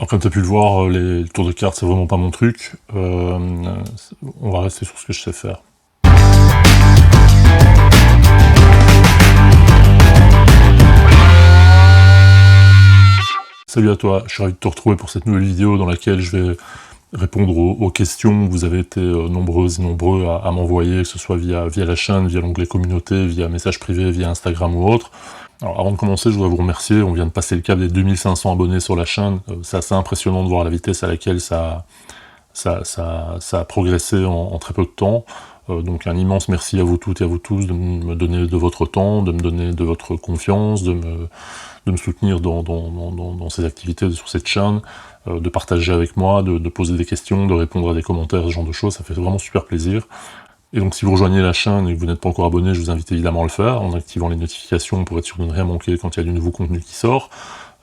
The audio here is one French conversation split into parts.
Alors, comme tu as pu le voir, les tours de cartes, c'est vraiment pas mon truc. On va rester sur ce que je sais faire. Salut à toi, je suis ravi de te retrouver pour cette nouvelle vidéo dans laquelle je vais répondre aux questions. Vous avez été nombreuses et nombreux à m'envoyer, que ce soit via la chaîne, via l'onglet communauté, via message privé, via Instagram ou autre. Alors avant de commencer, je voudrais vous remercier, on vient de passer le cap des 2500 abonnés sur la chaîne. C'est assez impressionnant de voir la vitesse à laquelle ça a progressé en très peu de temps. Donc un immense merci à vous toutes et à vous tous de me donner de votre temps, de me donner de votre confiance, de me soutenir dans ces activités sur cette chaîne, de partager avec moi, de poser des questions, de répondre à des commentaires, ce genre de choses, ça fait vraiment super plaisir. Et donc si vous rejoignez la chaîne et que vous n'êtes pas encore abonné, je vous invite évidemment à le faire, en activant les notifications pour être sûr de ne rien manquer quand il y a du nouveau contenu qui sort.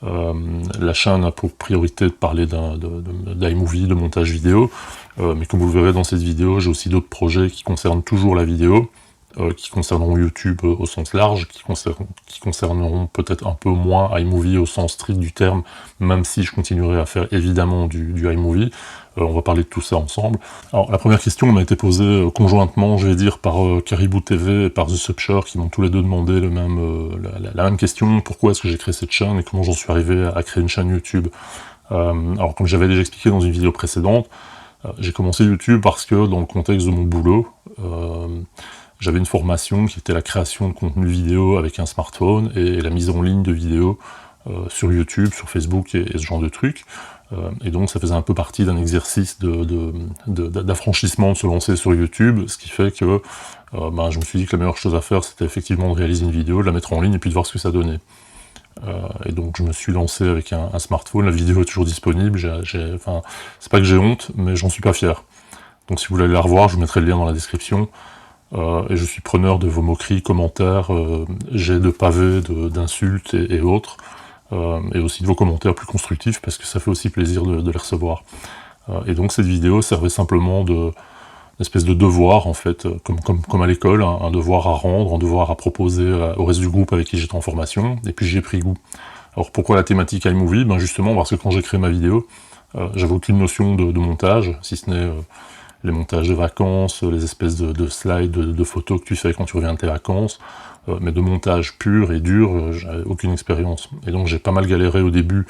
La chaîne a pour priorité de parler d'iMovie, de montage vidéo, mais comme vous le verrez dans cette vidéo, j'ai aussi d'autres projets qui concernent toujours la vidéo, qui concerneront YouTube au sens large, qui concerneront peut-être un peu moins iMovie au sens strict du terme, même si je continuerai à faire évidemment du iMovie. On va parler de tout ça ensemble. Alors la première question m'a été posée conjointement, je vais dire, par Caribou TV et par The Subshore, qui m'ont tous les deux demandé la même question, pourquoi est-ce que j'ai créé cette chaîne et comment j'en suis arrivé à créer une chaîne YouTube. Alors comme j'avais déjà expliqué dans une vidéo précédente, j'ai commencé YouTube parce que dans le contexte de mon boulot, j'avais une formation qui était la création de contenu vidéo avec un smartphone et la mise en ligne de vidéos sur YouTube, sur Facebook et ce genre de trucs. Et donc ça faisait un peu partie d'un exercice d'affranchissement de se lancer sur YouTube, ce qui fait que je me suis dit que la meilleure chose à faire, c'était effectivement de réaliser une vidéo, de la mettre en ligne et puis de voir ce que ça donnait. Et donc je me suis lancé avec un smartphone, la vidéo est toujours disponible, c'est pas que j'ai honte, mais j'en suis pas fier. Donc si vous voulez la revoir, je vous mettrai le lien dans la description. Et je suis preneur de vos moqueries, commentaires, jets de pavés, d'insultes et autres, et aussi de vos commentaires plus constructifs, parce que ça fait aussi plaisir de les recevoir. Et donc cette vidéo servait simplement d'une espèce de devoir, en fait, comme à l'école, un devoir à rendre, un devoir à proposer au reste du groupe avec qui j'étais en formation, et puis j'y ai pris goût. Alors pourquoi la thématique iMovie? Justement parce que quand j'ai créé ma vidéo, j'avais aucune notion de montage, si ce n'est les montages de vacances, les espèces de slides, de photos que tu fais quand tu reviens de tes vacances, mais de montage pur et dur, j'avais aucune expérience. Et donc j'ai pas mal galéré au début,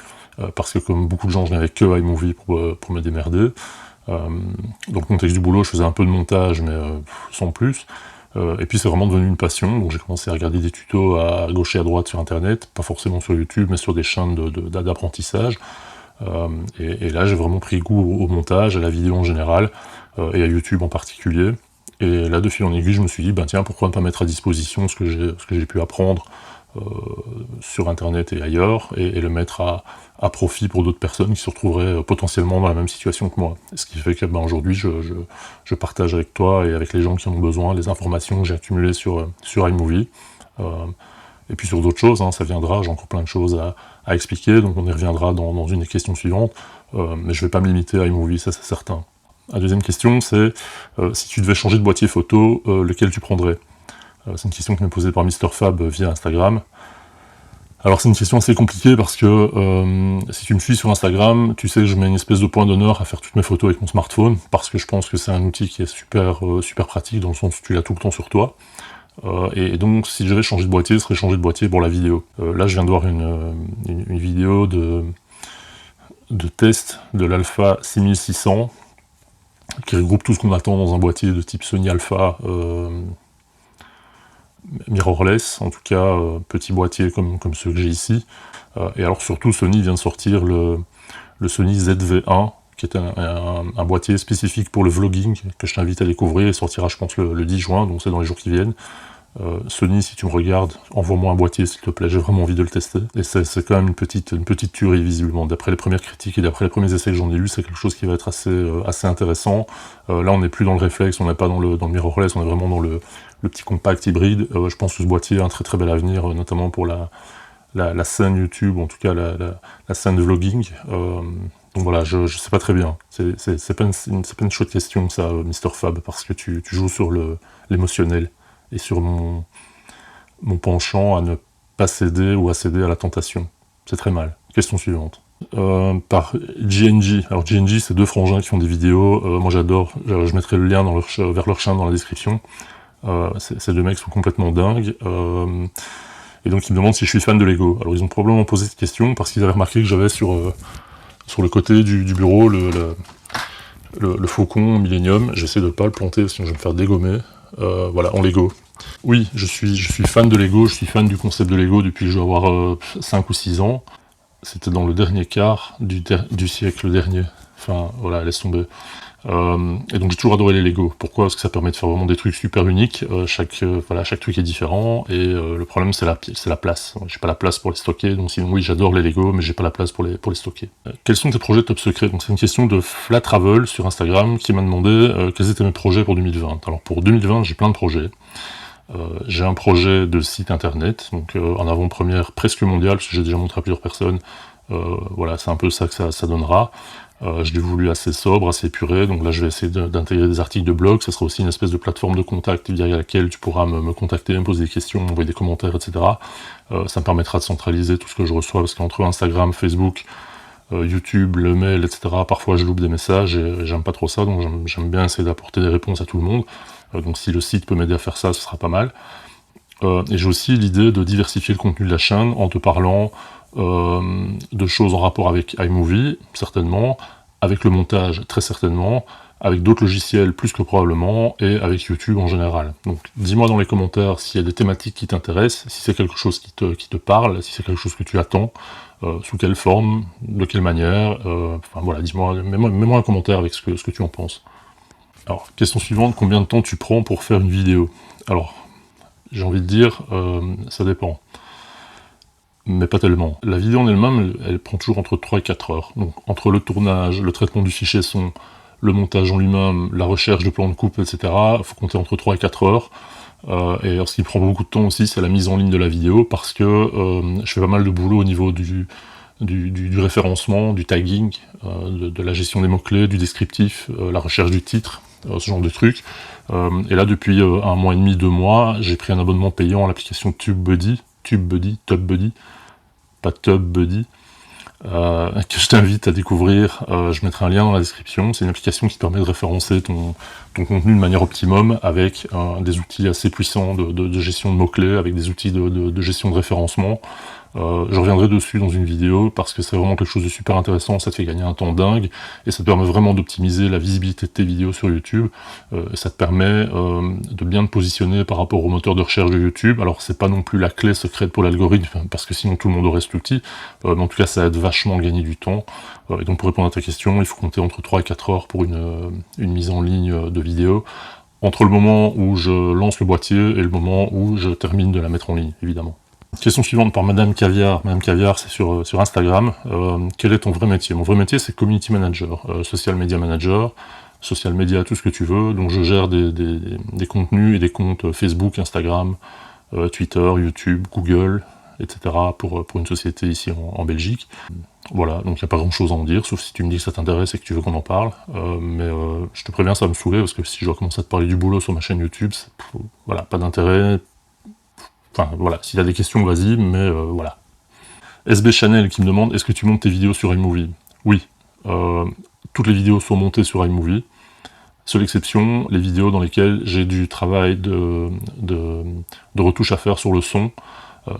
parce que comme beaucoup de gens, je n'avais que iMovie pour me démerder. Dans le contexte du boulot, je faisais un peu de montage, mais sans plus. Et puis c'est vraiment devenu une passion, donc j'ai commencé à regarder des tutos à gauche et à droite sur internet, pas forcément sur YouTube, mais sur des chaînes d'apprentissage. Et là j'ai vraiment pris goût au montage, à la vidéo en général, et à YouTube en particulier. Et là de fil en aiguille je me suis dit, tiens, pourquoi ne pas mettre à disposition ce que j'ai pu apprendre sur internet et ailleurs, et le mettre à profit pour d'autres personnes qui se retrouveraient potentiellement dans la même situation que moi. Ce qui fait que aujourd'hui je partage avec toi et avec les gens qui en ont besoin les informations que j'ai accumulées sur iMovie. Et puis sur d'autres choses, ça viendra, j'ai encore plein de choses à expliquer, donc on y reviendra dans une des questions suivantes, mais je ne vais pas me limiter à iMovie, ça c'est certain. La deuxième question, c'est si tu devais changer de boîtier photo, lequel tu prendrais? C'est une question qui m'est posée par MrFab via Instagram. Alors c'est une question assez compliquée parce que si tu me suis sur Instagram, tu sais que je mets une espèce de point d'honneur à faire toutes mes photos avec mon smartphone, parce que je pense que c'est un outil qui est super pratique, dans le sens où tu l'as tout le temps sur toi. Et donc si j'avais changé de boîtier, ce serait changer de boîtier pour la vidéo. Là je viens de voir une vidéo de test de l'Alpha 6600, qui regroupe tout ce qu'on attend dans un boîtier de type Sony Alpha mirrorless, en tout cas petit boîtier comme ceux que j'ai ici. Et alors surtout Sony vient de sortir le Sony ZV-1, qui est un boîtier spécifique pour le vlogging, que je t'invite à découvrir. Il sortira je pense le 10 juin, donc c'est dans les jours qui viennent. Sony, si tu me regardes, envoie-moi un boîtier s'il te plaît, j'ai vraiment envie de le tester. Et c'est quand même une petite tuerie visiblement. D'après les premières critiques et d'après les premiers essais que j'en ai lus, c'est quelque chose qui va être assez intéressant. Là on n'est plus dans le réflexe, on n'est pas dans le mirrorless, on est vraiment dans le petit compact hybride. Je pense que ce boîtier a un très très bel avenir, notamment pour la scène YouTube, en tout cas la scène de vlogging. Donc voilà, je sais pas très bien. C'est pas une chouette question ça, MrFab, parce que tu joues sur l'émotionnel et sur mon penchant à ne pas céder ou à céder à la tentation. C'est très mal. Question suivante. par GNG. Alors GNG, c'est deux frangins qui font des vidéos, moi j'adore, je mettrai le lien vers leur chaîne dans la description. Ces deux mecs sont complètement dingues, et donc ils me demandent si je suis fan de Lego. Alors ils ont probablement posé cette question parce qu'ils avaient remarqué que j'avais sur le côté du bureau le faucon Millennium. J'essaie de ne pas le planter sinon je vais me faire dégommer, voilà, en Lego. Oui, je suis fan de Lego, je suis fan du concept de Lego depuis que je dois avoir 5 ou 6 ans. C'était dans le dernier quart du siècle dernier. Enfin, voilà, laisse tomber. Et donc j'ai toujours adoré les Lego. Pourquoi? Parce que ça permet de faire vraiment des trucs super uniques. Chaque truc est différent. Et le problème, c'est la place. J'ai pas la place pour les stocker. Donc sinon, oui, j'adore les Lego, mais j'ai pas la place pour les stocker. Quels sont tes projets top secrets? Donc c'est une question de Flat Travel sur Instagram qui m'a demandé quels étaient mes projets pour 2020. Alors pour 2020, j'ai plein de projets. J'ai un projet de site internet, donc en avant-première presque mondiale, parce que j'ai déjà montré à plusieurs personnes. Voilà, c'est un peu ça que ça donnera. Je l'ai voulu assez sobre, assez épuré, donc là je vais essayer d'intégrer des articles de blog. Ça sera aussi une espèce de plateforme de contact via laquelle tu pourras me contacter, me poser des questions, m'envoyer des commentaires, etc. Ça me permettra de centraliser tout ce que je reçois, parce qu'entre Instagram, Facebook, YouTube, le mail, etc., parfois je loupe des messages et j'aime pas trop ça, donc j'aime bien essayer d'apporter des réponses à tout le monde. Donc si le site peut m'aider à faire ça, ce sera pas mal. Et j'ai aussi l'idée de diversifier le contenu de la chaîne en te parlant de choses en rapport avec iMovie, certainement, avec le montage, très certainement, avec d'autres logiciels plus que probablement, et avec YouTube en général. Donc dis-moi dans les commentaires s'il y a des thématiques qui t'intéressent, si c'est quelque chose qui te parle, si c'est quelque chose que tu attends, sous quelle forme, de quelle manière, enfin voilà, dis-moi, mets-moi un commentaire avec ce que tu en penses. Alors, question suivante, combien de temps tu prends pour faire une vidéo? Alors, j'ai envie de dire, ça dépend. Mais pas tellement. La vidéo en elle-même, elle prend toujours entre 3 et 4 heures. Donc, entre le tournage, le traitement du fichier son, le montage en lui-même, la recherche de plans de coupe, etc., il faut compter entre 3 et 4 heures. Et alors, ce qui prend beaucoup de temps aussi, c'est la mise en ligne de la vidéo, parce que je fais pas mal de boulot au niveau du référencement, du tagging, de la gestion des mots-clés, du descriptif, la recherche du titre, ce genre de trucs. Et là, depuis 1 mois et demi, 2 mois, j'ai pris un abonnement payant à l'application TubeBuddy, pas TubBuddy, que je t'invite à découvrir. Je mettrai un lien dans la description. C'est une application qui te permet de référencer ton contenu de manière optimum avec des outils assez puissants de gestion de mots-clés, avec des outils de gestion de référencement. Je reviendrai dessus dans une vidéo parce que c'est vraiment quelque chose de super intéressant, ça te fait gagner un temps dingue et ça te permet vraiment d'optimiser la visibilité de tes vidéos sur YouTube. Et ça te permet de bien te positionner par rapport au moteur de recherche de YouTube. Alors c'est pas non plus la clé secrète pour l'algorithme parce que sinon tout le monde aurait cet outil, mais en tout cas ça aide vachement à gagner du temps. Et donc pour répondre à ta question, il faut compter entre 3 et 4 heures pour une mise en ligne de vidéo, entre le moment où je lance le boîtier et le moment où je termine de la mettre en ligne, évidemment. Question suivante par Madame Caviar. Madame Caviar, c'est sur Instagram. Quel est ton vrai métier? Mon vrai métier, c'est Community Manager, Social Media Manager, Social Media, tout ce que tu veux. Donc je gère des contenus et des comptes Facebook, Instagram, Twitter, YouTube, Google, etc. pour une société ici en Belgique. Voilà, donc il n'y a pas grand chose à en dire, sauf si tu me dis que ça t'intéresse et que tu veux qu'on en parle. Mais je te préviens, ça va me saouler, parce que si je dois commencer à te parler du boulot sur ma chaîne YouTube, voilà, pas d'intérêt. Enfin voilà, s'il y a des questions, vas-y, mais voilà. SB Chanel qui me demande, est-ce que tu montes tes vidéos sur iMovie? Oui, toutes les vidéos sont montées sur iMovie. Seule exception, les vidéos dans lesquelles j'ai du travail de retouche à faire sur le son,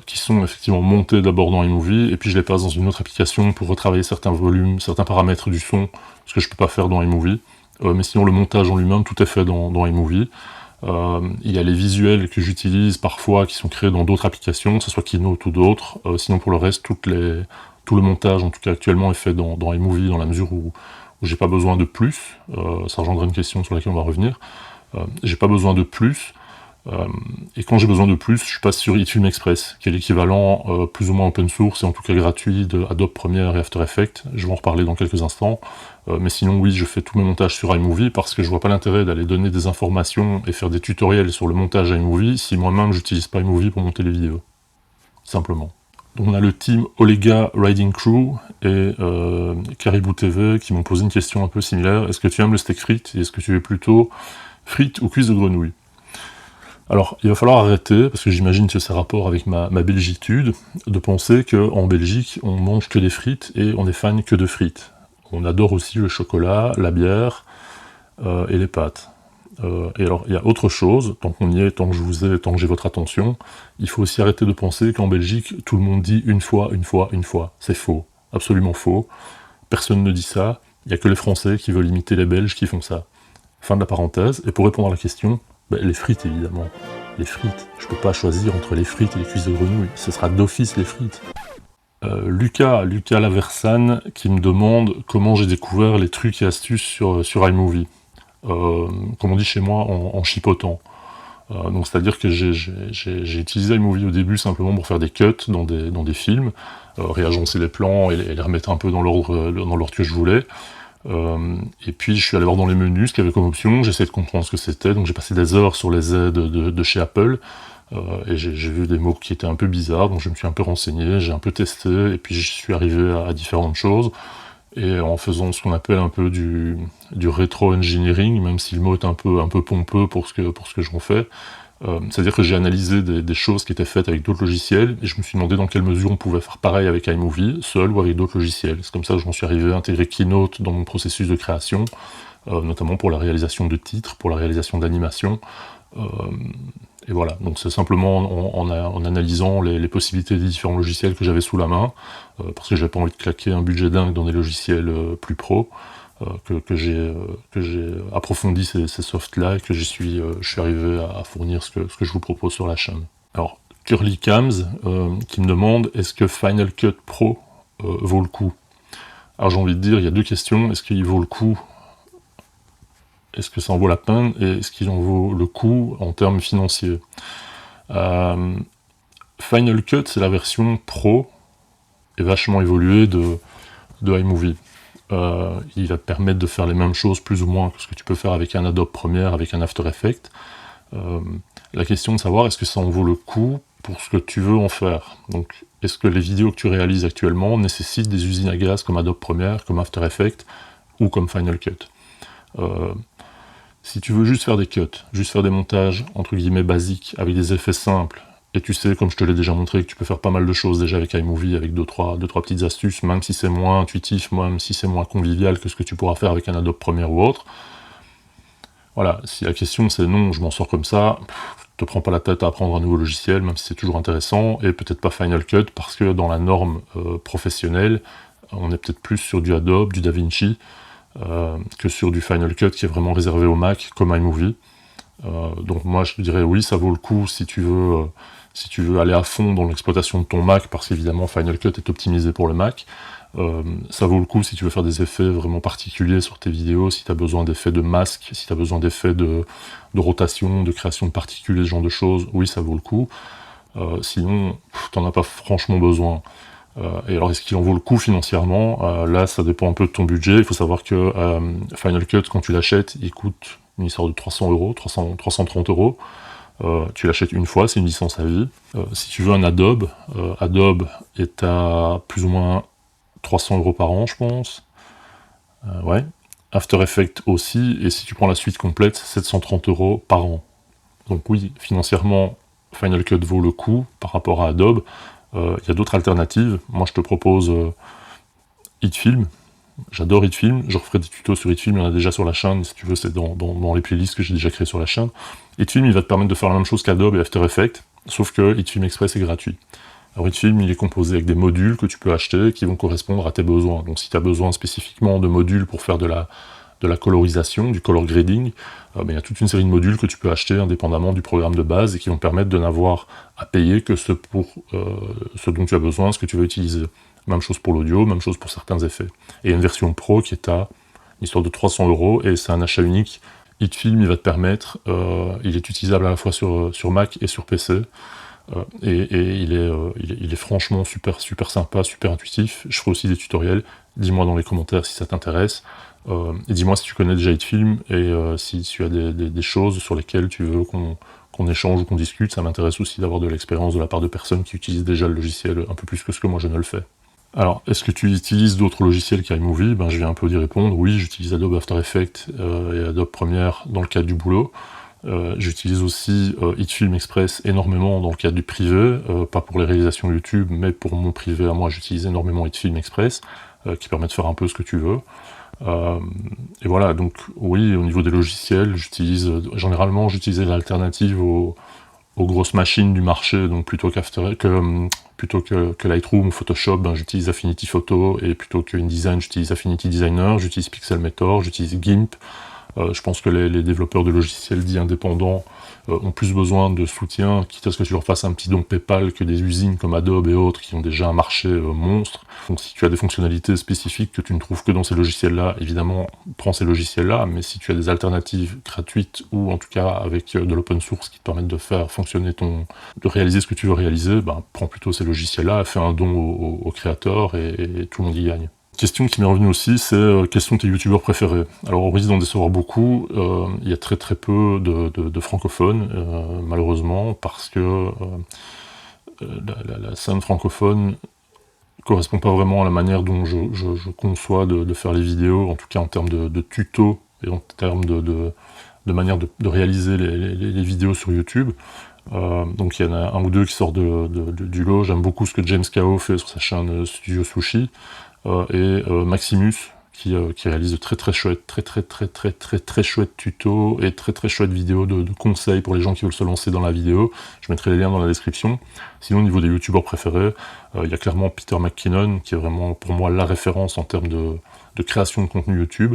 qui sont effectivement montées d'abord dans iMovie, et puis je les passe dans une autre application pour retravailler certains volumes, certains paramètres du son, ce que je peux pas faire dans iMovie. Mais sinon le montage en lui-même, tout est fait dans iMovie. Il y a les visuels que j'utilise parfois qui sont créés dans d'autres applications, que ce soit Keynote ou d'autres. Sinon pour le reste, tout le montage, en tout cas actuellement, est fait dans iMovie, dans la mesure où j'ai pas besoin de plus. Ça engendrerait une question sur laquelle on va revenir. J'ai pas besoin de plus. Et quand j'ai besoin de plus, je passe sur eFilm Express, qui est l'équivalent plus ou moins open source et en tout cas gratuit de Adobe Premiere et After Effects. Je vais en reparler dans quelques instants. Mais sinon, oui, je fais tous mes montages sur iMovie parce que je vois pas l'intérêt d'aller donner des informations et faire des tutoriels sur le montage iMovie si moi-même j'utilise pas iMovie pour monter les vidéos. Simplement. Donc on a le team Olega Riding Crew et Caribou TV qui m'ont posé une question un peu similaire. Est-ce que tu aimes le steak frites et est-ce que tu es plutôt frites ou cuisses de grenouille? Alors, il va falloir arrêter, parce que j'imagine que c'est rapport avec ma belgitude, de penser qu'en Belgique, on mange que des frites et on est fan que de frites. On adore aussi le chocolat, la bière et les pâtes. Et alors, il y a autre chose, tant qu'on y est, tant que je vous ai, tant que j'ai votre attention, il faut aussi arrêter de penser qu'en Belgique, tout le monde dit une fois, une fois, une fois. C'est faux, absolument faux. Personne ne dit ça, il n'y a que les Français qui veulent imiter les Belges qui font ça. Fin de la parenthèse, et pour répondre à la question, les frites évidemment. Les frites, je peux pas choisir entre les frites et les cuisses de grenouille, ce sera d'office les frites. Lucas Laversane qui me demande comment j'ai découvert les trucs et astuces sur iMovie. Comme on dit chez moi, en chipotant. Donc c'est-à-dire que j'ai utilisé iMovie au début simplement pour faire des cuts dans des films, réagencer les plans et les remettre un peu dans l'ordre que je voulais. Et puis je suis allé voir dans les menus ce qu'il y avait comme option, j'ai essayé de comprendre ce que c'était, donc j'ai passé des heures sur les aides de chez Apple, et j'ai vu des mots qui étaient un peu bizarres, donc je me suis un peu renseigné, j'ai un peu testé, et puis je suis arrivé à différentes choses, et en faisant ce qu'on appelle un peu du rétro-engineering, même si le mot est un peu pompeux pour ce que j'en fais, c'est-à-dire que j'ai analysé des choses qui étaient faites avec d'autres logiciels, et je me suis demandé dans quelle mesure on pouvait faire pareil avec iMovie, seul ou avec d'autres logiciels. C'est comme ça que j'en suis arrivé à intégrer Keynote dans mon processus de création, notamment pour la réalisation de titres, pour la réalisation d'animations, et voilà, donc c'est simplement en analysant les possibilités des différents logiciels que j'avais sous la main, parce que j'avais pas envie de claquer un budget dingue dans des logiciels plus pro, que j'ai approfondi ces softs-là et que je suis arrivé à fournir ce que je vous propose sur la chaîne. Alors, Curly Cams qui me demande est-ce que Final Cut Pro vaut le coup? Alors j'ai envie de dire, il y a deux questions, est-ce qu'il vaut le coup? Est-ce que ça en vaut la peine? Et est-ce qu'il en vaut le coup en termes financiers? Final Cut, c'est la version pro et vachement évoluée de iMovie. Il va te permettre de faire les mêmes choses plus ou moins que ce que tu peux faire avec un Adobe Premiere, avec un After Effects. La question de savoir est-ce que ça en vaut le coup pour ce que tu veux en faire. Donc, est-ce que les vidéos que tu réalises actuellement nécessitent des usines à gaz comme Adobe Premiere, comme After Effects ou comme Final Cut? Si tu veux juste faire des cuts, juste faire des montages entre guillemets basiques avec des effets simples, et tu sais, comme je te l'ai déjà montré, que tu peux faire pas mal de choses déjà avec iMovie, avec deux, trois petites astuces, même si c'est moins intuitif, même si c'est moins convivial que ce que tu pourras faire avec un Adobe Premiere ou autre. Voilà, si la question c'est non, je m'en sors comme ça, te prends pas la tête à apprendre un nouveau logiciel, même si c'est toujours intéressant, et peut-être pas Final Cut, parce que dans la norme professionnelle, on est peut-être plus sur du Adobe, du DaVinci, que sur du Final Cut qui est vraiment réservé au Mac, comme iMovie. Donc moi je te dirais oui, ça vaut le coup si tu veux aller à fond dans l'exploitation de ton Mac, parce qu'évidemment Final Cut est optimisé pour le Mac. Ça vaut le coup si tu veux faire des effets vraiment particuliers sur tes vidéos, si tu as besoin d'effets de masque, si tu as besoin d'effets de rotation, de création de particules, ce genre de choses, oui ça vaut le coup. Sinon, t'en as pas franchement besoin. Et alors, est-ce qu'il en vaut le coup financièrement? Là, ça dépend un peu de ton budget. Il faut savoir que Final Cut, quand tu l'achètes, il coûte une histoire de 300 euros, 330 euros. Tu l'achètes une fois, c'est une licence à vie. Si tu veux un Adobe, Adobe est à plus ou moins 300 euros par an, je pense. Ouais. After Effects aussi, et si tu prends la suite complète, 730 euros par an. Donc oui, financièrement, Final Cut vaut le coup par rapport à Adobe. Il y a d'autres alternatives. Moi, je te propose HitFilm. J'adore HitFilm. Je referai des tutos sur HitFilm. Il y en a déjà sur la chaîne. Si tu veux, c'est dans les playlists que j'ai déjà créées sur la chaîne. HitFilm, il va te permettre de faire la même chose qu'Adobe et After Effects, sauf que HitFilm Express est gratuit. Alors HitFilm, il est composé avec des modules que tu peux acheter qui vont correspondre à tes besoins. Donc si tu as besoin spécifiquement de modules pour faire de la colorisation, du color grading, il y a toute une série de modules que tu peux acheter indépendamment du programme de base et qui vont permettre de n'avoir à payer que ce dont tu as besoin, ce que tu veux utiliser. Même chose pour l'audio, même chose pour certains effets. Et il y a une version pro qui est à une histoire de 300 euros et c'est un achat unique. HitFilm, il va te permettre, il est utilisable à la fois sur Mac et sur PC. Et il est franchement super sympa, super intuitif. Je ferai aussi des tutoriels. Dis-moi dans les commentaires si ça t'intéresse. Et dis-moi si tu connais déjà HitFilm et si tu as des choses sur lesquelles tu veux qu'on échange ou qu'on discute. Ça m'intéresse aussi d'avoir de l'expérience de la part de personnes qui utilisent déjà le logiciel un peu plus que ce que moi je ne le fais. Alors, est-ce que tu utilises d'autres logiciels qu'iMovie? Je viens un peu d'y répondre. Oui, j'utilise Adobe After Effects et Adobe Premiere dans le cadre du boulot. J'utilise aussi HitFilm Express énormément dans le cadre du privé, pas pour les réalisations YouTube, mais pour mon privé à moi, j'utilise énormément HitFilm Express, qui permet de faire un peu ce que tu veux. Et voilà, donc oui, au niveau des logiciels, généralement j'utilisais l'alternative aux grosses machines du marché, donc plutôt que Lightroom ou Photoshop, ben, j'utilise Affinity Photo, et plutôt que InDesign, j'utilise Affinity Designer, j'utilise Pixelmator, j'utilise GIMP. Je pense que les développeurs de logiciels dits indépendants ont plus besoin de soutien, quitte à ce que tu leur fasses un petit don PayPal, que des usines comme Adobe et autres qui ont déjà un marché monstre. Donc si tu as des fonctionnalités spécifiques que tu ne trouves que dans ces logiciels-là, évidemment, prends ces logiciels-là, mais si tu as des alternatives gratuites, ou en tout cas avec de l'open source qui te permettent de faire fonctionner de réaliser ce que tu veux réaliser, ben, prends plutôt ces logiciels-là, fais un don aux créateurs, et tout le monde y gagne. Question qui m'est revenue aussi, c'est quels sont tes youtubeurs préférés? Alors on risque d'en décevoir beaucoup, il y a très très peu de francophones, malheureusement, parce que la scène francophone correspond pas vraiment à la manière dont je conçois de faire les vidéos, en tout cas en termes de tutos, et en termes de manière de réaliser les vidéos sur YouTube. Donc il y en a un ou deux qui sortent du lot. J'aime beaucoup ce que James Kao fait sur sa chaîne Studio Sushi, et Maximus qui réalise de très chouettes, très chouettes tutos et très chouettes vidéos de conseils pour les gens qui veulent se lancer dans la vidéo. Je mettrai les liens dans la description. Sinon, au niveau des youtubeurs préférés, il y a clairement Peter McKinnon qui est vraiment pour moi la référence en termes de création de contenu YouTube.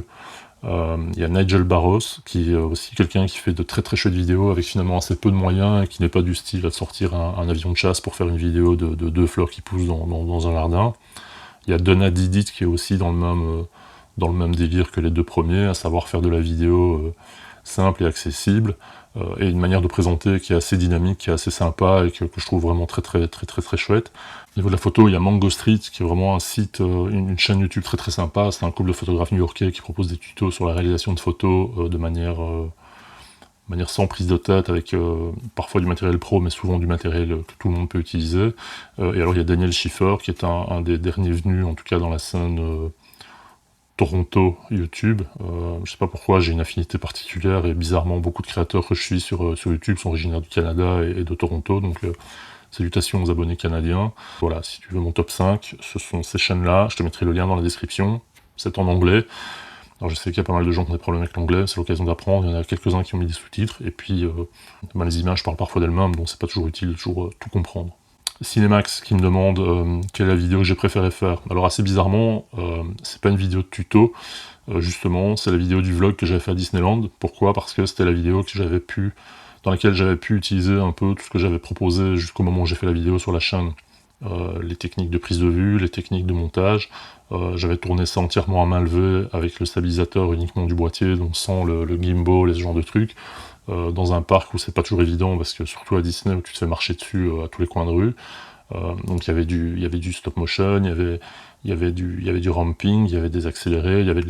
Il y a Nigel Barros, qui est aussi quelqu'un qui fait de très chouettes vidéos avec finalement assez peu de moyens, et qui n'est pas du style à sortir un avion de chasse pour faire une vidéo de 2 fleurs qui poussent dans un jardin. Il y a Donna Didit qui est aussi dans le même délire que les deux premiers, à savoir faire de la vidéo simple et accessible, et une manière de présenter qui est assez dynamique, qui est assez sympa, et que je trouve vraiment très chouette. Au niveau de la photo, il y a Mango Street, qui est vraiment un site, une chaîne YouTube très sympa. C'est un couple de photographes new-yorkais qui propose des tutos sur la réalisation de photos de manière sans prise de tête, avec parfois du matériel pro, mais souvent du matériel que tout le monde peut utiliser. Et alors il y a Daniel Schiffer, qui est un des derniers venus, en tout cas dans la scène Toronto YouTube. Je sais pas pourquoi, j'ai une affinité particulière, et bizarrement beaucoup de créateurs que je suis sur YouTube sont originaires du Canada et de Toronto, donc salutations aux abonnés canadiens. Voilà, si tu veux mon top 5, ce sont ces chaînes-là, je te mettrai le lien dans la description, c'est en anglais. Alors je sais qu'il y a pas mal de gens qui ont des problèmes avec l'anglais, c'est l'occasion d'apprendre, il y en a quelques-uns qui ont mis des sous-titres, et puis les images parlent parfois d'elles-mêmes, donc c'est pas toujours utile de tout comprendre. Cinemax qui me demande quelle est la vidéo que j'ai préféré faire. Alors assez bizarrement, c'est pas une vidéo de tuto, justement, c'est la vidéo du vlog que j'avais fait à Disneyland. Pourquoi? Parce que c'était la vidéo dans laquelle j'avais pu utiliser un peu tout ce que j'avais proposé jusqu'au moment où j'ai fait la vidéo sur la chaîne. Les techniques de prise de vue, les techniques de montage. J'avais tourné ça entièrement à main levée, avec le stabilisateur uniquement du boîtier, donc sans le gimbal et ce genre de trucs, dans un parc où c'est pas toujours évident, parce que surtout à Disney où tu te fais marcher dessus à tous les coins de rue. Donc il y avait du stop motion, il y avait du ramping, il y avait des accélérés, il y avait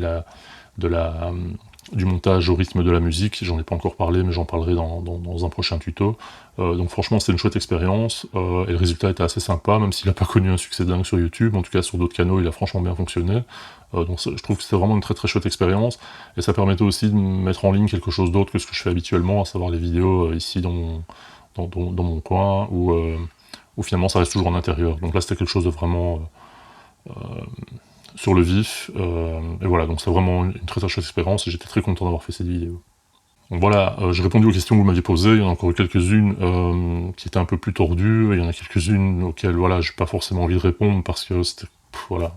du montage au rythme de la musique. J'en ai pas encore parlé, mais j'en parlerai dans un prochain tuto. Donc franchement c'est une chouette expérience, et le résultat était assez sympa, même s'il n'a pas connu un succès dingue sur YouTube. En tout cas sur d'autres canaux il a franchement bien fonctionné. Donc je trouve que c'était vraiment une très chouette expérience, et ça permettait aussi de mettre en ligne quelque chose d'autre que ce que je fais habituellement, à savoir les vidéos ici dans mon coin, où finalement ça reste toujours en intérieur. Donc là c'était quelque chose de vraiment sur le vif, et voilà, donc c'est vraiment une très chouette expérience, et j'étais très content d'avoir fait cette vidéo. Donc voilà, j'ai répondu aux questions que vous m'aviez posées. Il y en a encore eu quelques-unes qui étaient un peu plus tordues, et il y en a quelques-unes auxquelles voilà, j'ai pas forcément envie de répondre, parce que c'était, voilà,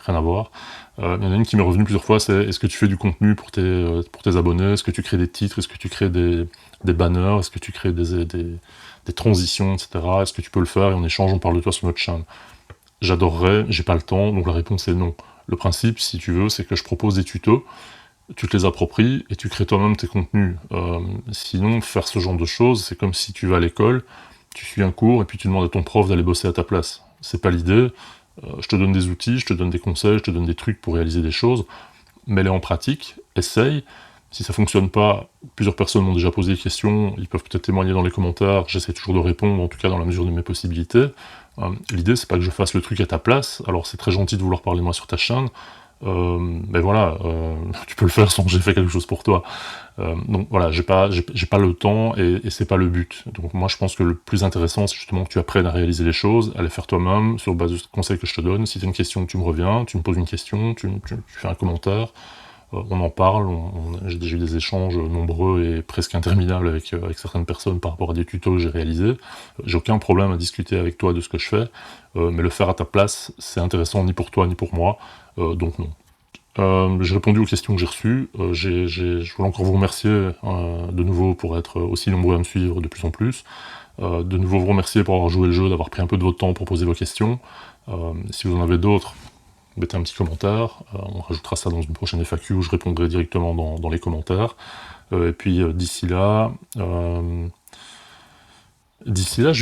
rien à voir. Il y en a une qui m'est revenue plusieurs fois, c'est: est-ce que tu fais du contenu pour tes abonnés? Est-ce que tu crées des titres? Est-ce que tu crées des banners? Est-ce que tu crées des transitions, etc.? Est-ce que tu peux le faire, et en échange on parle de toi sur notre chaîne? J'adorerais, j'ai pas le temps, donc la réponse est non. Le principe, si tu veux, c'est que je propose des tutos, tu te les appropries, et tu crées toi-même tes contenus. Sinon, faire ce genre de choses, c'est comme si tu vas à l'école, tu suis un cours, et puis tu demandes à ton prof d'aller bosser à ta place. C'est pas l'idée. Je te donne des outils, je te donne des conseils, je te donne des trucs pour réaliser des choses, mets-les en pratique, essaye. Si ça fonctionne pas, plusieurs personnes m'ont déjà posé des questions, ils peuvent peut-être témoigner dans les commentaires, j'essaie toujours de répondre, en tout cas dans la mesure de mes possibilités. L'idée, c'est pas que je fasse le truc à ta place, alors c'est très gentil de vouloir parler moi sur ta chaîne, mais voilà, tu peux le faire sans que j'ai fait quelque chose pour toi. Donc voilà, j'ai pas le temps et c'est pas le but. Donc moi je pense que le plus intéressant c'est justement que tu apprennes à réaliser les choses, à les faire toi-même sur base de conseils que je te donne. Si tu as une question, tu me reviens, tu me poses une question, tu fais un commentaire, on en parle, j'ai déjà eu des échanges nombreux et presque interminables avec certaines personnes par rapport à des tutos que j'ai réalisés. J'ai aucun problème à discuter avec toi de ce que je fais, mais le faire à ta place, c'est intéressant ni pour toi ni pour moi, donc non. J'ai répondu aux questions que j'ai reçues. Je voulais encore vous remercier de nouveau pour être aussi nombreux à me suivre de plus en plus. De nouveau vous remercier pour avoir joué le jeu, d'avoir pris un peu de votre temps pour poser vos questions. Si vous en avez d'autres, mettez un petit commentaire. On rajoutera ça dans une prochaine FAQ où je répondrai directement dans les commentaires. Et puis d'ici là, je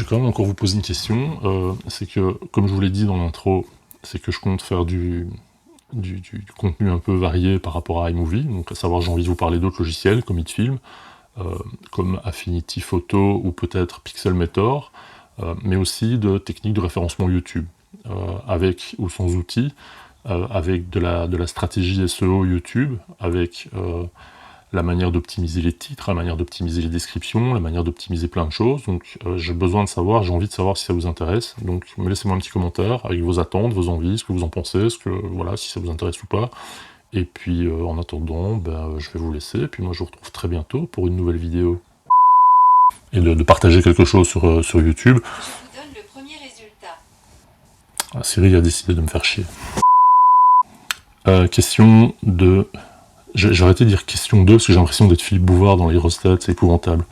vais quand même encore vous poser une question. C'est que, comme je vous l'ai dit dans l'intro, c'est que je compte faire du contenu un peu varié par rapport à iMovie, donc à savoir j'ai envie de vous parler d'autres logiciels comme HitFilm, comme Affinity Photo ou peut-être Pixelmator, mais aussi de techniques de référencement YouTube, avec ou sans outils, avec de la stratégie SEO YouTube, avec la manière d'optimiser les titres, la manière d'optimiser les descriptions, la manière d'optimiser plein de choses. Donc j'ai besoin de savoir, j'ai envie de savoir si ça vous intéresse. Donc laissez-moi un petit commentaire avec vos attentes, vos envies, ce que vous en pensez, voilà, si ça vous intéresse ou pas. Et puis en attendant, je vais vous laisser. Et puis moi je vous retrouve très bientôt pour une nouvelle vidéo. Et de partager quelque chose sur YouTube. Je vous donne le premier résultat. Ah, Siri a décidé de me faire chier. Question de... J'ai arrêté de dire question 2 parce que j'ai l'impression d'être Philippe Bouvard dans les grosses têtes, c'est épouvantable.